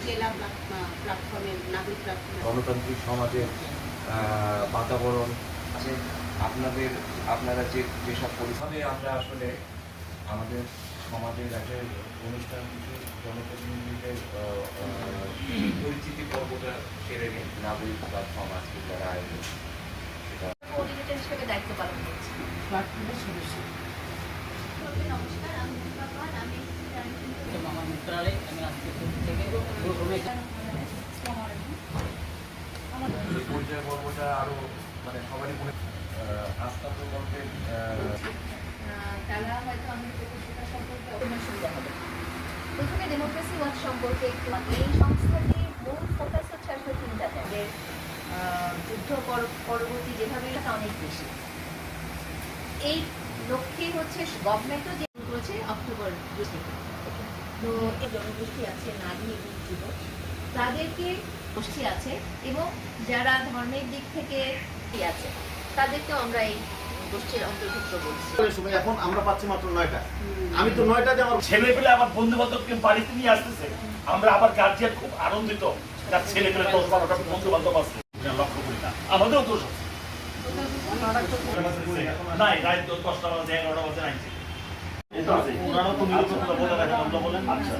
জেলা প্ল্যাটফর্মের নাগরিক প্ল্যাটফর্ম গণতান্ত্রিক সমাজের বাতাবরণ আছে। আপনারা যেসব পরিভাবে আমরা আসলে আমাদের সমাজের একটা অনুষ্ঠান কিছু জনপ্রতিনিধিদের পরিচিতি পর্বটা সেরে নিন। নাগরিক প্ল্যাটফর্ম আজকে যারা আয়োজন সেটা কোঅর্ডিনেটর হিসেবে দায়িত্ব পালন করছি। প্ল্যাটফর্মের সদস্য। নমস্কার, আমি মুক্তাপান, আমি আমার মন্ত্রণালয় আমি আজকে থেকে এই পর্যায় পর্বটা আরো মানে সবারই মনে আস্থা প্রকল্পের তারা হয়তো আমাদের প্রকল্পটা সম্পর্কে অনেক সুবিধা হবে। প্রথমে ডেমোক্রেসি ওয়াচ সম্পর্কে একটু এই সংস্থাটির মূল ফোকাস হচ্ছে আসলে তিনটা যে যুদ্ধ পরবর্তী যেভাবে এটা অনেক বেশি। এই লক্ষ্যে হচ্ছে গভর্নমেন্টও যে করেছে অক্টোবর 2 থেকে। তো এই জনগোষ্ঠী আছে নারী এবং যুবক, তাদেরকে গোষ্ঠী আছে এবং যারা ধর্মের দিক থেকে আছে তাদেরকেও আমরা এই গোষ্ঠীর অন্তর্ভুক্ত করছি। এখন আমরা পাচ্ছি মাত্র 9টা। আমি তো 9টাতে আমার ছেলে পেলে আমার বন্ধু বান্ধবকে বাড়িতে নিয়ে আসতেছে। আমরা আবার গার্জিয়ান খুব আনন্দিত, তার ছেলে পেলে 10-12টা বন্ধু বান্ধব আছে, লক্ষ্য করি না। আমাদেরও দোষ আছে। নাই রাত 10টা বাজে 11টা বাজে নাই। ওনারাও তো নিরপেক্ষতা বলে রাখেন, বলেন। আচ্ছা